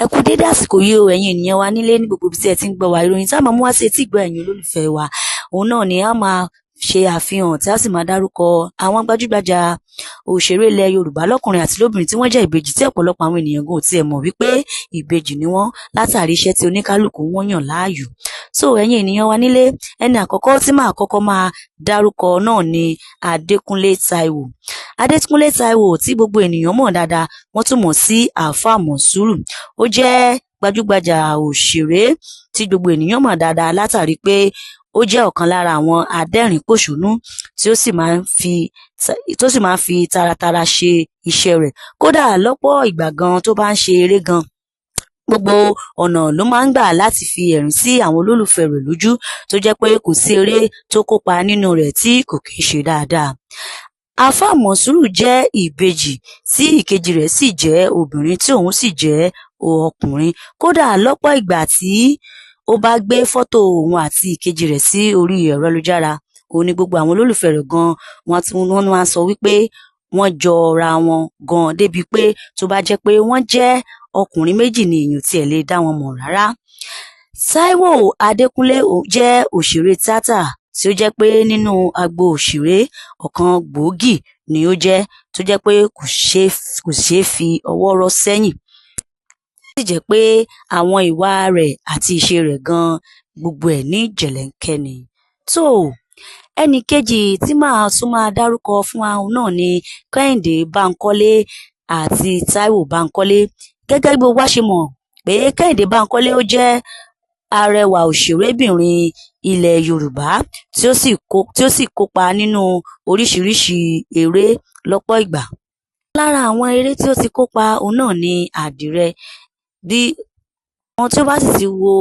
Ẹ kú dédé àsìkò yìí o ẹ̀yin ènìyàn wa nílé ní gbogbo ibi tí ẹ ti ń gbọ́ wa. Ìròyìn tá a máa mú wá sí etí ìgbọ́ ẹ̀yin olólùfẹ́ wa òun náà ni a máa ṣe àfihàn tí a sì máa dárúkọ àwọn gbajúgbajà òṣèré ilẹ̀ Yorùbá lọ́kùnrin àti lóbìnrin tí wọ́n jẹ́ ìbejì tí ọ̀pọ̀lọpọ̀ àwọn ènìyàn gan ò tiẹ̀ mọ̀ wípé ìbejì ni wọ́n látàrí iṣẹ́ tí oníkálùkù wọn yàn láàyò. So ẹ̀yin ènìyàn wa nílé, ẹni àkọ́kọ́ tí màá kọ́kọ́ máa dárúkọ náà ni Adékúnlé Táíwò. Adékúnlé Táíwò tí gbogbo ènìyàn mọ̀ dáadáa, wọ́n tún mọ̀ sí Àáfàá Mọ̀nsúrù. Ó jẹ́ gbajúgbajà òṣèré tí gbogbo ènìyàn mọ̀ dáadáa látàrí pé ó jẹ́ ọ̀kan lára àwọn adẹ́rìn-pòṣónú tí ó sì máa ń fi taratara ṣe iṣẹ́ rẹ̀. Kódà lọ́pọ̀ ìgbà gan tó bá ń ṣe eré gan, gbogbo ọ̀nà ló máa ń gbà láti fi ẹ̀rín sí àwọn olólùfẹ́ rẹ̀ lójú, tó jẹ́ pé kò sí eré tó kópa nínú rẹ̀ tí kò kì í ṣe dáadáa. Àáfàá Mọ̀nsúrù jẹ́ ìbejì tí ìkejì rẹ̀ sì jẹ́ obìnrin tí òun sì jẹ́ ọkùnrin. Kódà lọ́pọ̀ ìgbà tí ó bá gbé fọ́tò òun àti ìkejì rẹ̀ sí orí ẹ̀rọ ayélujára, òun ni gbogbo àwọn olólùfẹ́ rẹ̀ gan wọ́n máa sọ wípé wọ́n jọra wọn gan débi pé tó bá jẹ́ pé wọ́n jẹ́ ọkùnrin méjì ni èèyàn tiẹ̀ lè dá wọn mọ̀ rárá. Táíwò Adékúnlé jẹ́ òṣèré tíátà tí ó jẹ́ pé nínú agbo òṣèré ọ̀kan gbòógì ni ó jẹ́, tó jẹ́ pé kò ṣeé fi ọwọ́ rọ́ sẹ́yìn. Ó sì jẹ́ pé àwọn ìwà rẹ̀ àti ìṣe rẹ̀ gan gbogbo ẹ̀ ní jẹ̀lẹ̀ńkẹ́ ni. So ẹnì kejì tí màá tún máa dárúkọ fún wa náà ni Kẹ́hìndé Báńkọ́lé àti Táíwò Báńkọ́lé. Gẹ́gẹ́ bí gbogbo wa ṣe mọ̀ pé Kẹ́hìndé Báńkọ́lé ó jẹ́ arẹwà òṣèrébìnrin ilẹ̀ Yorùbá tí ó sì kópa nínú oríṣiríṣi eré lọ́pọ̀ ìgbà. Lára àwọn eré tí ó ti kópa òun náà ni Àdìrẹ. Bí àwọn tí ó bá sì ti wo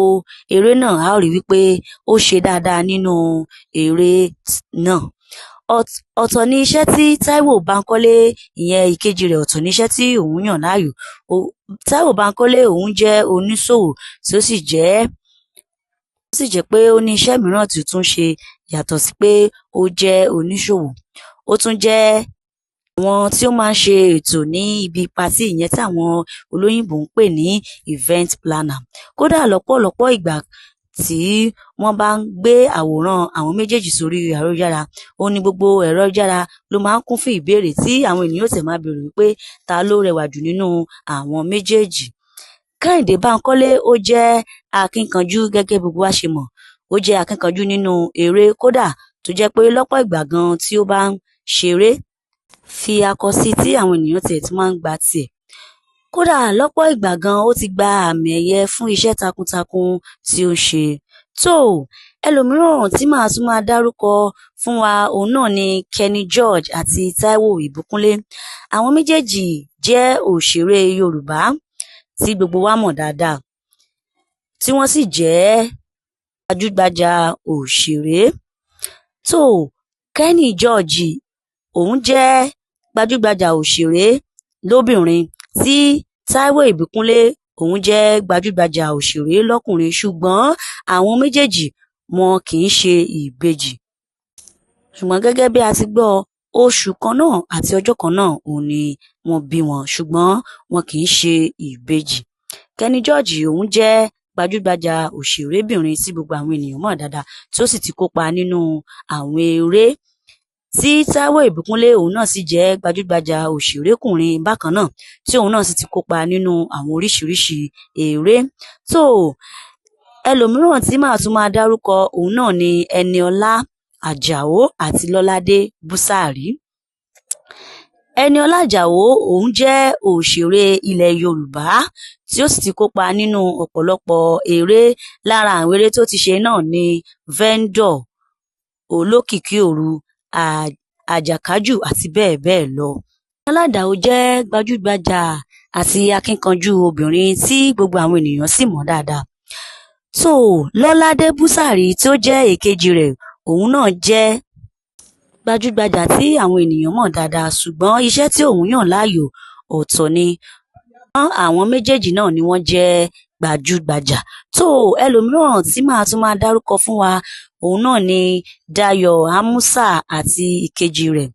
eré náà á rí wípé ó ṣe dáadáa nínú eré náà. Ọ̀tọ̀ ni iṣẹ́ tí Táíwò Báńkọ́lé, ìyẹn ìkejì rẹ̀, ọ̀tọ̀ ni iṣẹ́ tí òun yàn láàyò. Táíwò Báńkọ́lé òun jẹ́ oníṣòwò tí ó sì jẹ́ pé ó ní iṣẹ́ mìíràn tí ó tún ṣe yàtọ̀ sí pé ó jẹ́ oníṣòwò. Ó tún jẹ́ àwọn tí ó máa ń ṣe ètò ní ibi patí, ìyẹn tí àwọn olóyìnbó ń pè ní event planner. Kódà lọ́pọ̀lọpọ̀ ìgbà tí wọ́n bá ń gbé àwòrán àwọn méjèèjì sórí ẹ̀rọ ayélujára, ó ní gbogbo ẹ̀rọ ayélujára ló máa ń kún fún ìbéèrè tí àwọn ènìyàn sì máa béèrè wípé ta ló rẹwà jù nínú àwọn méjèèjì. Kẹ́hìndé Báńkọ́lé ó jẹ́ akínkanjú gẹ́gẹ́ bí gbogbo wa ṣe mọ̀. Ó jẹ́ akínkanjú nínú eré, kódà tó jẹ́ pé lọ́pọ̀ ìgbà gan tí ó bá ń ṣeré fi akọ sí tí àwọn ènìyàn tiẹ̀ tún máa ń gba tiẹ̀. Kódà lọ́pọ̀ ìgbà gan ó ti gba àmì ẹ̀yẹ fún iṣẹ́ takuntakun tí ó ṣe. So ẹlòmíràn tí màá tún máa dárúkọ fún wa òun náà ni Kenny George àti Táíwò Ìbíkúnlé. Àwọn méjèèjì jẹ́ òṣèré Yorùbá tí gbogbo wa mọ̀ dáadáa, tí wọ́n sì jẹ́ gbajúgbajà òṣèré. So Kenny George òun jẹ́ gbajúgbajà òṣèré lóbìnrin, tí Táíwò Ìbíkúnlé òun jẹ́ gbajúgbajà òṣèré lọ́kùnrin, ṣùgbọ́n àwọn méjèèjì wọn kì í ṣe ìbejì. Ṣùgbọ́n gẹ́gẹ́ bí a ti gbọ́, oṣù kan náà àti ọjọ́ kan náà òun ni wọ́n bí wọn, ṣùgbọ́n wọn kì í ṣe ìbejì. Kenny George òun jẹ́ gbajúgbajà òṣèrébìnrin tí gbogbo àwọn ènìyàn mọ̀ dáadáa, tí ó sì ti kópa nínú àwọn eré. Tí Táíwò Ìbíkúnlé òun náà sì jẹ́ gbajúgbajà òṣèrékùnrin bákan náà, tí òun náà sì ti kópa nínú àwọn oríṣiríṣi eré. So ẹlòmíràn tí màá tún máa dárúkọ òun náà ni Ẹniọlá Àjàó àti Lọ́ládé Búsàrí. Ẹniọlá Àjàó òun jẹ́ òṣèré ilẹ̀ Yorùbá tí ó sì ti kópa nínú ọ̀pọ̀lọpọ̀ eré. Lára àwọn eré tó ti ṣe náà ni Vendor, Olókìkí Òru, Àjàkájù àti bẹ́ẹ̀ bẹ́ẹ̀ lọ. Ẹniọlá Àjàó jẹ́ gbajúgbajà àti akínkanjú obìnrin tí gbogbo àwọn ènìyàn sì mọ̀ dáadáa. So Lọ́ládé Búsàrí tí ó jẹ́ èkejì rẹ̀, òun náà jẹ́ gbajúgbajà tí àwọn ènìyàn mọ̀ dáadáa, ṣùgbọ́n iṣẹ́ tí òun yàn láàyò ọ̀tọ̀ ni. àwọn méjèèjì náà ni wọ́n jẹ́ gbajúgbajà. tó ẹlòmíràn tí màá tún máa dárúkọ fún wa òun náà ni Dayọ̀ Ámúsà àti ìkejì rẹ̀.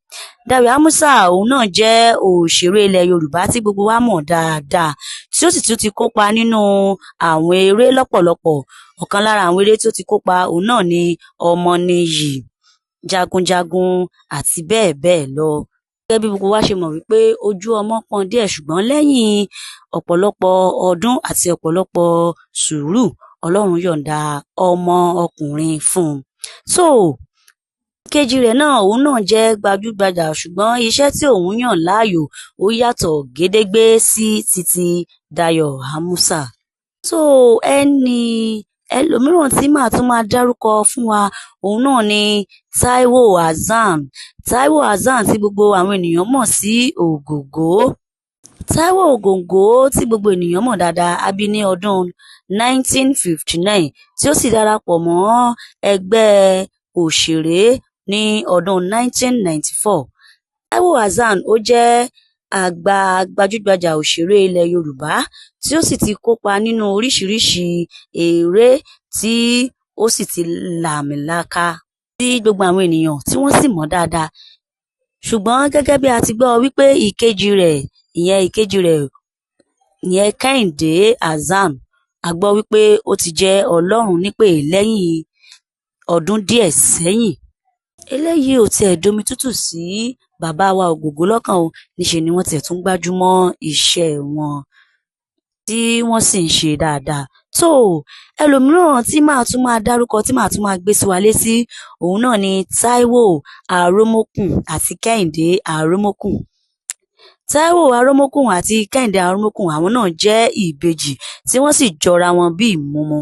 Dayọ̀ Ámúsà òun náà jẹ́ òṣèré ilẹ̀ Yorùbá tí gbogbo wa mọ̀ dáadáa, tí ó sì tún ti kópa nínú àwọn eré lọ́pọ̀lọpọ̀. Ọ̀kan lára àwọn eré tí ó ti kópa òun náà ni Ọmọnìyí, Jagunjagun àti bẹ́ẹ̀ bẹ́ẹ̀ lọ. Gẹ́gẹ́ bí gbogbo wa ṣe mọ̀ wípé ojú ọmọ pọ́n díẹ̀, ṣùgbọ́n lẹ́yìn ọ̀pọ̀lọpọ̀ ọdún àti ọ̀pọ̀lọpọ̀ sùúrù, Ọlọ́run yọ̀ǹda ọmọ ọkùnrin fún un. Kejì rẹ̀ náà òun náà jẹ́ gbajúgbajà, ṣùgbọ́n iṣẹ́ tí òun yàn láàyò ó yàtọ̀ gédégbé sí titi Dayọ̀ Ámúsà. Ẹlòmíràn tí màá tún máa dárúkọ fún wa òun náà ni Táíwò Hassan. Táíwò Hassan tí gbogbo àwọn ènìyàn mọ̀ sí Ògògó. Táíwò Ògògó tí gbogbo ènìyàn mọ̀ dáadáa, a bí ní ọdún 1959 tí ó sì darapọ̀ mọ́ ẹgbẹ́ òṣèré ní ọdún 1994. Táíwò Hassan ó jẹ́ àgbà gbajúgbajà òṣèré ilẹ̀ Yorùbá tí ó sì ti kópa nínú oríṣiríṣi eré tí ó sì ti làmìlaka tí gbogbo àwọn ènìyàn tí wọ́n sì mọ̀ dáadáa. Ṣùgbọ́n gẹ́gẹ́ bí a ti gbọ́ wípé ìkejì rẹ̀ Kẹ́hìndé Hassan, a gbọ́ wípé ó ti jẹ́ Ọlọ́run nípè lẹ́yìn ọdún díẹ̀ sẹ́yìn. Eléyìí ò tiẹ̀ domi tútù sí bàbá wa Ògògó lọ́kàn o, níṣe ni wọ́n tiẹ̀ tún gbájúmọ́ iṣẹ́ wọn tí wọ́n sì ń ṣe dáadáa. Ẹlòmíràn tí màá tún máa dárúkọ, tí màá tún máa gbé sí wa létí òun náà ni Táíwò Arómókùn àti Kẹ́hìndé Arómókùn. Táíwò Arómókùn àti Kẹ́hìndé Arómókùn àwọn náà jẹ́ ìbejì tí wọ́n sì jọra wọn bí ìmúmu.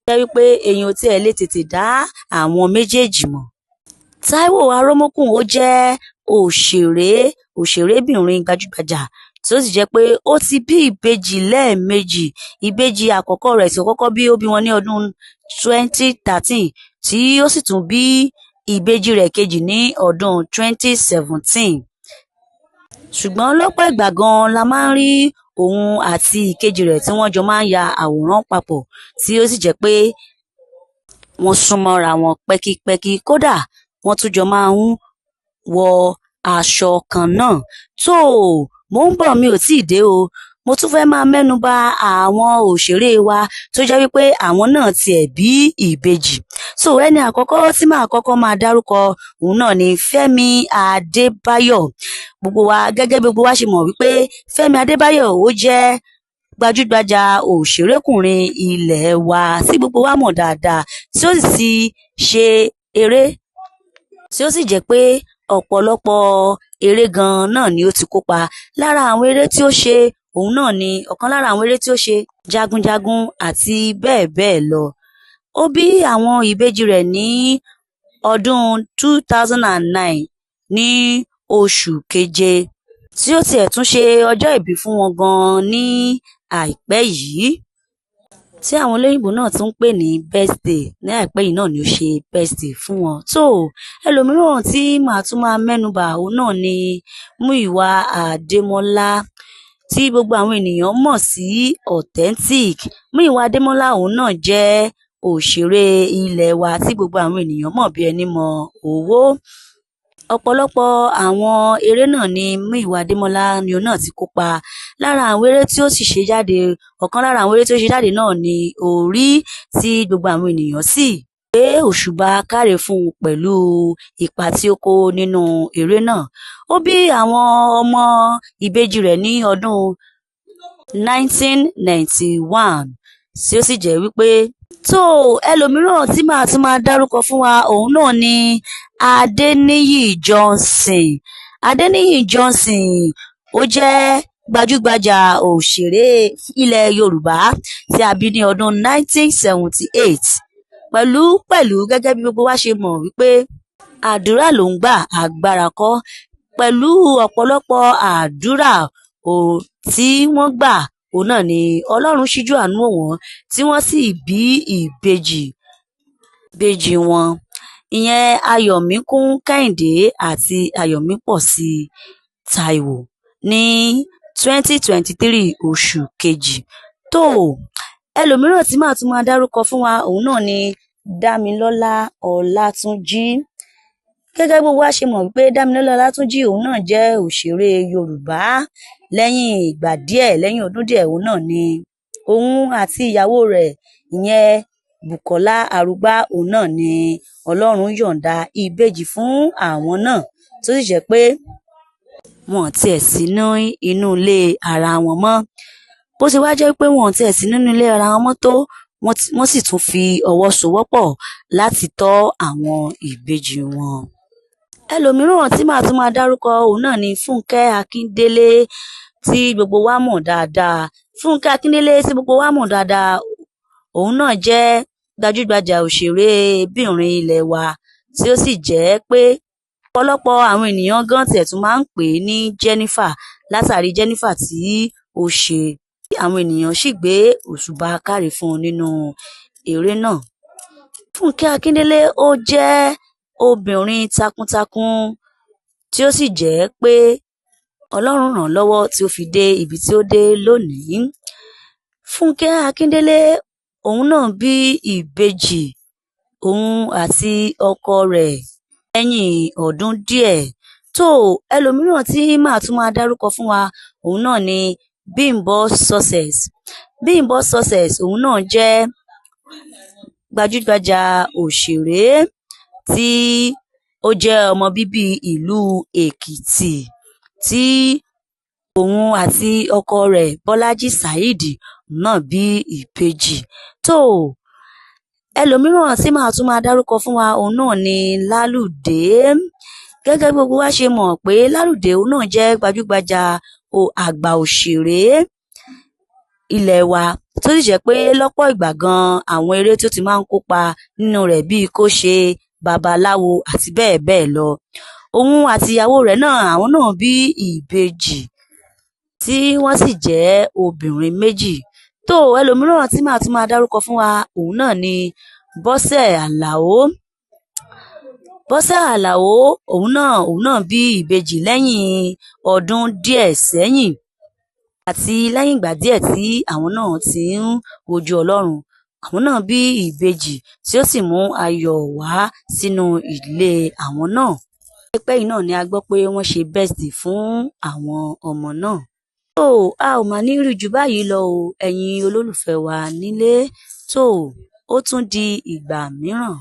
Jẹ́ wípé èèyàn ò tiẹ̀ lè tètè dá àwọn méjèèjì mọ̀. Táíwò Arómókùn ó jẹ́ òṣèrébìnrin gbajúgbajà tí ó sì jẹ́ pé ó ti bí ìbejì lẹ́ẹ̀mejì. Ìbejì àkọ́kọ́ rẹ̀ tí ó kọ́kọ́ bí, ó bí wọn ní ọdún 2013 tí ó sì tún bí ìbejì rẹ̀ kejì ní ọdún 2017. Ṣùgbọ́n lọ́pọ̀ ìgbà gan la máa ń rí òun àti ìkejì rẹ̀ tí wọ́n jọ máa ń ya àwòrán papọ̀, tí ó sì jẹ́ pé wọ́n súnmọ́ra wọn pẹ́kípẹ́kí, kódà wọ́n tún jọ máa ń wọ aṣọ kan náà. Mò ń bọ̀, mi ò tíì dé o. Mo tún fẹ́ máa mẹ́nu bà àwọn òṣèré wa tó jẹ́ wípé àwọn náà tiẹ̀ bí ìbejì. Ẹni àkọ́kọ́ tí màá kọ́kọ́ máa dárúkọ òun náà ni Fẹ́mi Adébáyọ̀. Gẹ́gẹ́ bí gbogbo wa ṣe mọ̀ wípé Fẹ́mi Adébáyọ̀ ó jẹ́ gbajúgbajà òṣèrékùnrin ilẹ̀ wa tí gbogbo wa mọ̀ dáadáa, tí ó sì ṣe eré, tí ó sì jẹ́ pé ọ̀pọ̀lọpọ̀ eré gan náà ni ó ti kópa. Lára àwọn eré tí ó ṣe òun náà ni ọ̀kan lára àwọn eré tí ó ṣe Jagunjagun àti bẹ́ẹ̀ bẹ́ẹ̀ lọ. Ó bí àwọn ìbejì rẹ̀ ní ọdún 2009 ní oṣù keje, tí ó tiẹ̀ tún ṣe ọjọ́ ìbí fún wọn gan ní àìpẹ́ yìí, tí àwọn olóyìnbó náà tún ń pè ní birthday. Ní àìpẹ́ yìí náà ni ó ṣe birthday fún wọn. Ẹlòmíràn tí màá tún máa mẹ́nubà òun náà ni Múyìwá Adémọ́lá, tí gbogbo àwọn ènìyàn mọ̀ sí Authentic. Múyìwá Adémọ́lá òun náà jẹ́ òṣèré ilẹ̀ wa tí gbogbo àwọn ènìyàn mọ̀ bí ẹni mọ owó. Ọ̀pọ̀lọpọ̀ àwọn eré náà ni Múyìwá Adémọ́lá ni òun náà ti kópa. Lára àwọn eré tí ó sì ṣe jáde, ọ̀kan lára àwọn eré tí ó ṣe jáde náà ni Orí, tí gbogbo àwọn ènìyàn sì gbé òṣùbà káre fún un pẹ̀lú ipa tí ó kó nínú eré náà. Ó bí àwọn ọmọ ìbejì rẹ̀ ní ọdún 1991, tí ó sì jẹ́ wípé ẹlòmíràn tí màá tún máa dárúkọ fún wa òun náà ni Adéníyì Johnson. Adéníyì Johnson ó jẹ́ gbajúgbajà òṣèré ilẹ̀ Yorùbá tí a bí ní ọdún 1978. Pẹ̀lú gẹ́gẹ́ bí gbogbo wa ṣe mọ̀ wípé àdúrà ló ń gbà, agbára kọ́. Pẹ̀lú ọ̀pọ̀lọpọ̀ àdúrà tí wọ́n gbà, òun náà ni Ọlọ́run ṣíjú àánú wò wọ́n, tí wọ́n sì bí ìbejì wọn. Ìyẹn Ayọ̀míkún Kẹ́hìndé àti Ayọ̀mípọ̀sí Táíwò ní 2023 oṣù kejì. Tó ẹlòmíràn tí màá tún máa dárúkọ fún wa òun náà ni Dámilọ́lá Ọlátúnjí. Gẹ́gẹ́ bí gbogbo wa ṣe mọ̀ wípé Dámilọ́lá Ọlátúnjí òun náà jẹ́ òṣèré Yorùbá. Lẹ́yìn ìgbà díẹ̀, lẹ́yìn ọdún díẹ̀, òun náà ni òun àti ìyàwó rẹ̀ ìyẹn Bùkọ́lá Arúgbá òun náà ni Ọlọ́run yọ̀ǹda ìbejì fún àwọn náà, tó sì jẹ́ pé wọn tiẹ̀ sí ní inú ilé ara wọn mọ́. Bó ṣe wá jẹ́ pé wọn tiẹ̀ sí nínú ilé ara wọn mọ́ tó, wọ́n sì tún fi ọwọ́ sowọ́pọ̀ láti tọ́ àwọn ìbejì wọn. Ẹlòmíràn tí màá tún máa dárúkọ òun náà ni Fúnkẹ́ Akíndélé tí gbogbo wa mọ̀ dáadáa. Fúnkẹ́ Akíndélé tí gbogbo wa mọ̀ dáadáa, òun náà jẹ́ gbajúgbajà òṣèrébìnrin ilẹ̀ wa tí ó sì jẹ́ pé ọ̀pọ̀lọpọ̀ àwọn ènìyàn gan tiẹ̀ tún máa ń pè é ní Jennifer látàrí Jennifer tí ó ṣe. Àwọn ènìyàn sì gbé òṣùbà káre fún un nínú eré náà. Fúnkẹ́ Akíndélé ó jẹ́ obìnrin takuntakun tí ó sì jẹ́ pé Ọlọ́run ràn lọ́wọ́ tí ó fi dé ibi tí ó dé lónìí. Fúnkẹ́ Akíndélé òun náà bí ìbejì òun àti ọkọ rẹ̀ lẹ́yìn ọdún díẹ̀. Tó ẹlòmíràn tí màá tún máa dárúkọ fún wa òun náà ni Bímbọ́ Success. Bímbọ́ Success òun náà jẹ́ gbajúgbajà òṣèré tí ó jẹ́ ọmọ bíbí ìlú Èkìtì tí òun àti ọkọ rẹ̀ Bọ́lájí Saheed náà bí ìbejì. Tó ẹlòmíràn tí màá tún máa dárúkọ fún wa òun náà ni Lálùdé. Gẹ́gẹ́ bí gbogbo wa ṣe mọ̀ pé Lálùdé òun náà jẹ́ gbajúgbajà àgbà òṣèré ilẹ̀ wa, tó sì jẹ́ pé lọ́pọ̀ ìgbà gan àwọn eré tó ti máa ń kópa nínú rẹ̀ bíi kó ṣe babaláwo àti bẹ́ẹ̀ bẹ́ẹ̀ lọ. Òun àti ìyàwó rẹ̀ náà, àwọn náà bí ìbejì tí wọ́n sì jẹ́ obìnrin méjì. Tó ẹlòmíràn tí màá tún máa dárúkọ fún wa òun náà ni Bọ́sẹ̀ Àlàó. Bọ́sẹ̀ Àlàó òun náà bí ìbejì lẹ́yìn ọdún díẹ̀ sẹ́yìn àti lẹ́yìn ìgbà díẹ̀ tí àwọn náà ti ń wojú Ọlọ́run. Àwọn náà bí ìbejì tí ó sì mú ayọ̀ wá sínú ilé àwọn náà. Láìpẹ́ yìí náà ni a gbọ́ pé wọ́n ṣe birthday fún àwọn ọmọ náà. Tó a ò máa ní rí jù báyìí lọ o, ẹ̀yin olólùfẹ́ wa nílé. Tó ó tún di ìgbà mìíràn.